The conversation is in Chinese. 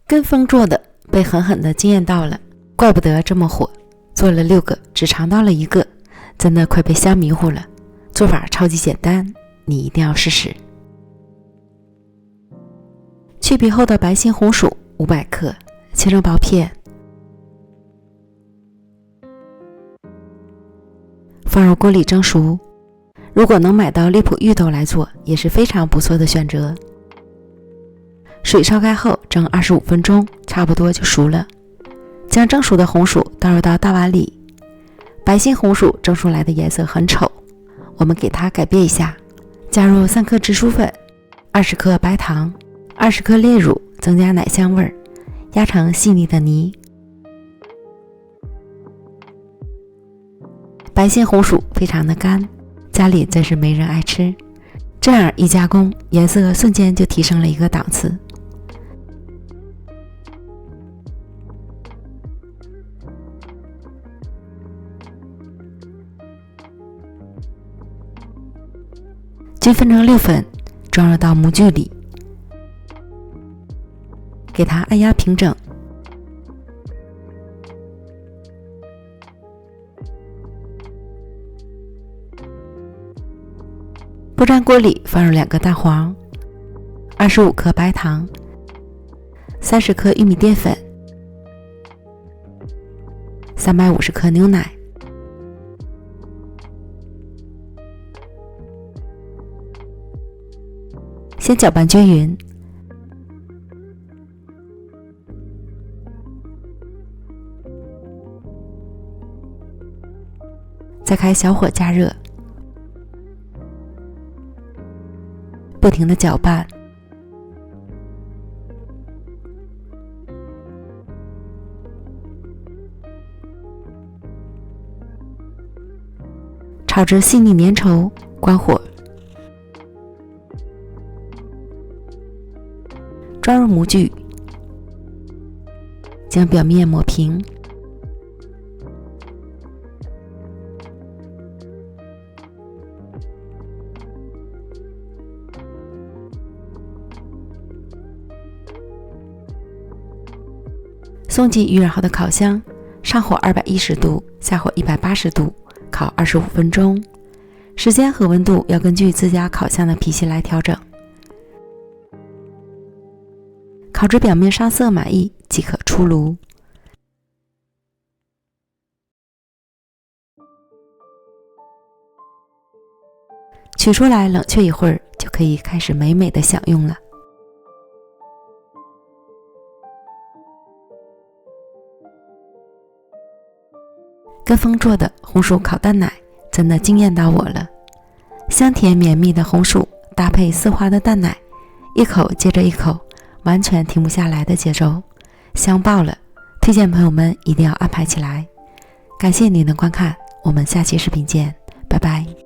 跟风做的被狠狠地惊艳到了，怪不得这么火，做了6个只尝到了1个，真的快被香迷糊了。做法超级简单，你一定要试试。去皮后的白心红薯500克，切成薄片，放入锅里蒸熟。如果能买到荔浦芋头来做，也是非常不错的选择。水烧开后蒸25分钟，差不多就熟了。将蒸熟的红薯倒入到大碗里，白心红薯蒸出来的颜色很丑，我们给它改变一下，加入3克紫薯粉、20克白糖、20克炼乳，增加奶香味儿，压成细腻的泥。白心红薯非常的干，家里真是没人爱吃，这样一加工，颜色瞬间就提升了一个档次。均分成6份，装入到模具里，给它按压平整。不粘锅里放入2个蛋黄、25克白糖、30克玉米淀粉、350克牛奶，先搅拌均匀，再开小火加热，不停地搅拌，炒至细腻粘稠，关火，装入模具，将表面抹平，送进预热好的烤箱，上火210度，下火180度，烤25分钟。时间和温度要根据自家烤箱的脾气来调整。烤至表面上色满意即可出炉。取出来冷却一会儿，就可以开始美美的享用了。跟风做的红薯烤蛋奶真的惊艳到我了，香甜绵密的红薯搭配丝滑的蛋奶，一口接着一口，完全停不下来的节奏，香爆了！推荐朋友们一定要安排起来。感谢您的观看，我们下期视频见，拜拜。